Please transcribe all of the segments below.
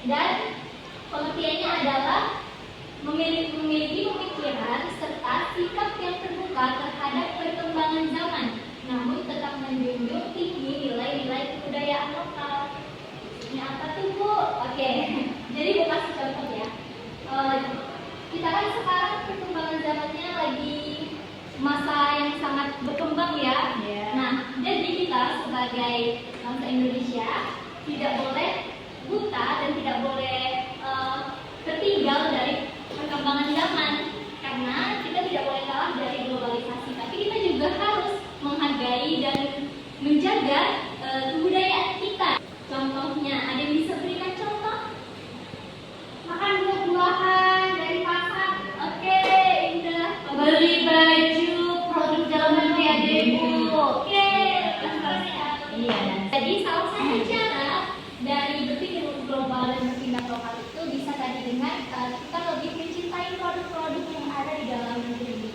Dan pengertiannya adalah memiliki pemikiran serta sikap yang terbuka terhadap perkembangan zaman, namun tetap menjunjung tinggi nilai-nilai kebudayaan lokal. Ini apa tuh, Bu? Oke, jadi Bu kasih contoh ya. Kita kan sekarang perkembangan zamannya lagi masa yang sangat berkembang ya. Nah, jadi kita sebagai bangsa Indonesia tidak boleh buta dan tidak boleh tertinggal dari perkembangan zaman, karena kita tidak boleh kalah dari globalisasi, tapi kita juga harus menghargai dan menjaga kebudayaan kita. Contohnya, ada yang bisa berikan contoh? Makan buah-buahan dari pasar. Oke, Indah. Beli baju produk dalam negeri adekku. Oke, iya. Jadi salah satu cara dari berpikir global dan bertindak lokal itu bisa tadi dengan kita lebih mencintai produk-produk yang ada di dalam negeri.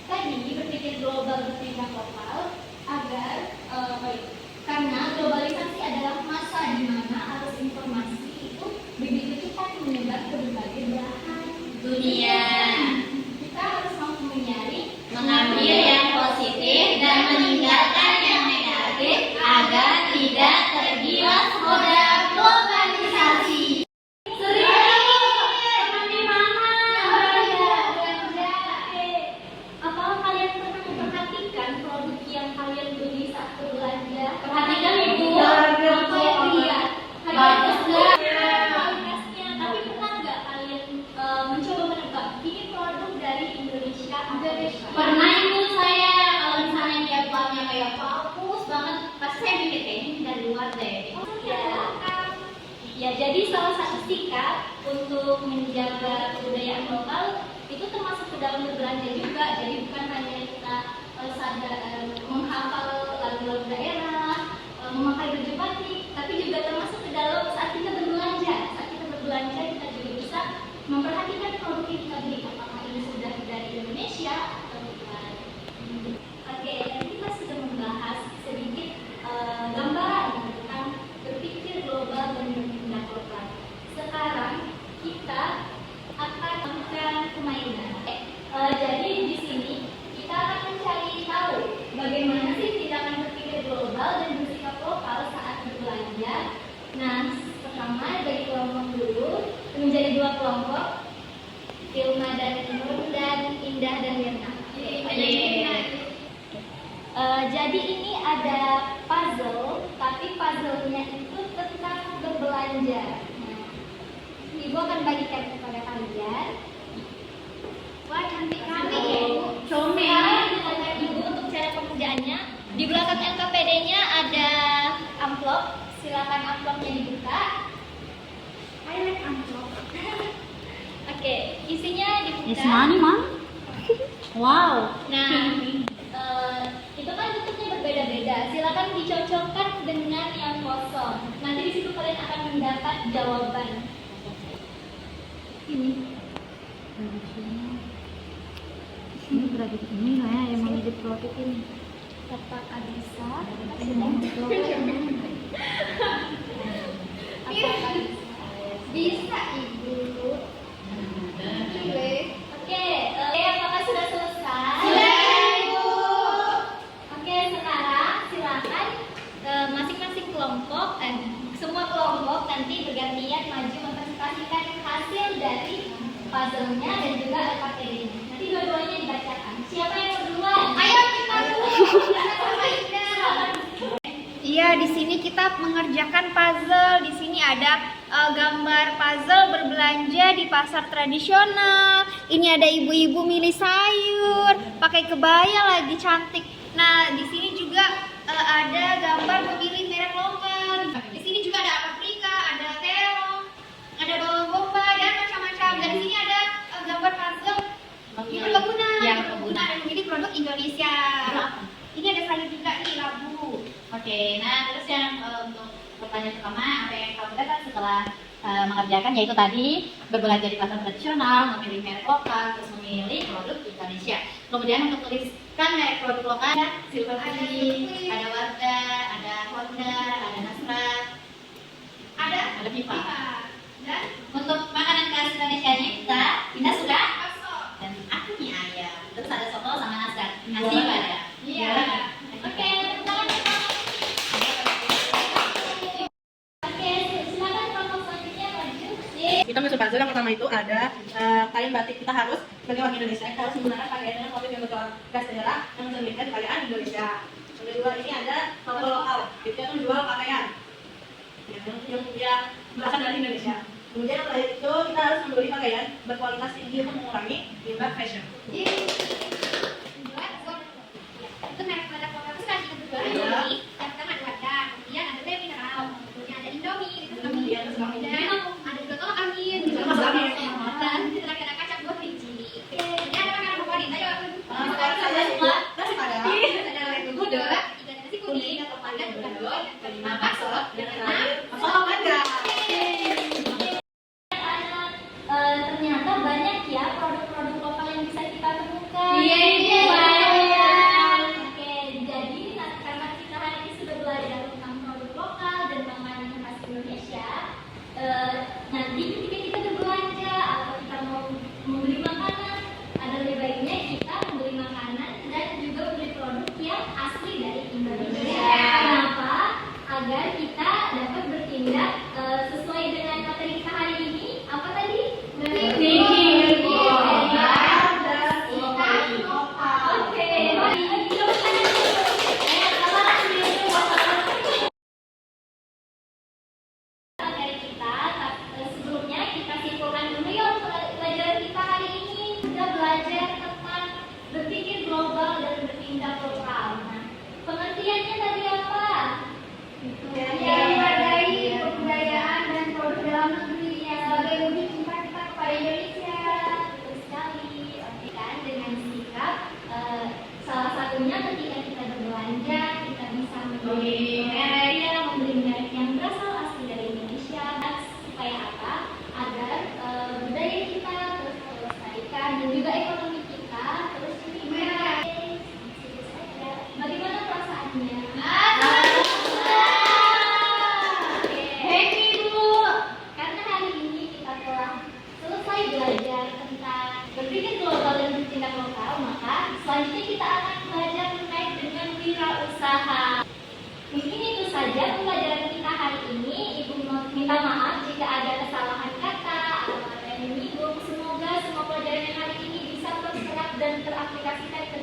Kan tadi berpikir global bertindak lokal agar karena globalisasi adalah masa di mana arus informasi itu begitu cepat menyebar ke berbagai belahan dunia. Kita harus mampu menyaring, sikap untuk menjaga kebudayaan lokal itu termasuk ke dalam berbelanja juga. Jadi bukan hanya kita sadar menghafal lagu-lagu daerah, memakai baju batik, tapi juga termasuk ke dalam saat kita berbelanja. Saat kita berbelanja kita juga bisa memperhatikan produk yang kita beli, apakah ini sudah dari Indonesia atau bukan. Oke, dan kita sudah membahas sedikit gambaran tentang berpikir global dan bertindak lokal. Sekarang kita akan melakukan permainan. Jadi di sini kita akan mencari tahu bagaimana sih tindakan berpikir global dan bersikap lokal saat berbelanja. Nah, pertama dari kelompok dulu menjadi dua kelompok, Ilma dan Nur dan Indah dan Mirna. Jadi ini ada puzzle, tapi puzzle-nya itu tentang berbelanja. Nah, Ibu akan bagikan kepada kalian. Wah, cantik kali ya. Sekarang dengan Ibu untuk cara pengerjaannya. Di belakang LKPD-nya ada amplop. Silakan amplopnya dibuka. I like amplop. Oke, isinya dibuka. It's money, Mom. Wow. Nah, itu kan bentuknya berbeda-beda. Silakan dicocokkan dengan yang kosong. Nanti di situ kalian akan mendapat jawaban. Ini berarti ini lah yang menjadi produk ini. Apakah bisa? Bisa, Ibu. Oke, apakah sudah selesai? Sudah, Ibu. Oke, sekarang silakan masing-masing kelompok, semua kelompok nanti bergantian maju mempresentasikan hasil dari puzzle-nya dan juga LKPD-nya. Nanti dua-duanya dibacakan. Siapa yang berduluan? Ayo kita dulu. Iya, di sini kita mengerjakan puzzle. Di sini ada gambar puzzle berbelanja di pasar tradisional. Ini ada ibu-ibu milih sayur, pakai kebaya lagi cantik. Nah, di sini juga ada gambar memilih merek lokal. Di sini juga ada paprika, ada terong, ada bawang bombay dan macam-macam. Dan di sini ada gambar puzzle perkebunan. Yang perkebunan. Nah, yang memilih produk Indonesia. Ini ada sayur juga nih, labu. Oke, nah terus yang untuk pertanyaan pertama, apa yang kamu dapat setelah mengerjakan, yaitu tadi berbelanja di pasar tradisional, memilih merek lokal, terus memilih produk Indonesia. Kemudian untuk tuliskan merek produk lokal, ada Silver Tea, ada Wardah, ada Honda, ada Nasra, ada Viva. Dan Untuk makanan khas Indonesia-nya kita sudah, bakso. dan aku nih ayam. Terus ada soto sama nastar. Nasi juga ada. Iya. Oke, silakan kelompok selanjutnya maju. Kita menyusun puzzle yang pertama itu ada kain batik. Kita harus sebagai orang Indonesia kita harus menggunakan pakaian dengan motif yang bercorak gas daerah yang mencerminkan kekayaan Indonesia. Yang kedua ini ada toko lokal, itu yang menjual pakaian yang berasal dari Indonesia. Kemudian setelah itu kita harus membeli pakaian berkualitas tinggi untuk mengurangi limbah fashion. Itu merek produk lokal itu kan juga Iya. Indomie. Yang pertama ada Wardah, kemudian ada Teh Mineral, kemudian ada Indomie, itu kami. Iya, terus kami. Dan ada juga tolak angin, Juga masuk angin. dan di terakhir ada kacang buah biji. Kemudian ada makanan favorit, ayo. Sekarang saya semua nasi padang. Ada lele gudeg, ikan nasi kuning, padan gandol, kelima bakso, dan keenam Masuk aja. Ternyata banyak ya produk-produk lokal yang bisa kita temukan. Iya. Oke, jadi karena kita hari ini sudah belajar tentang produk lokal dan makanan khas Indonesia, nanti ketika kita berbelanja atau kita mau membeli makanan, ada lebih baiknya kita membeli makanan dan juga membeli produk yang asli dari Indonesia. Kenapa? Agar kita dapat bertindak sesuai dengan materi kita hari ini. Apa tadi? Berpikir global dan bersikap lokal. Oke. aplikasikan ke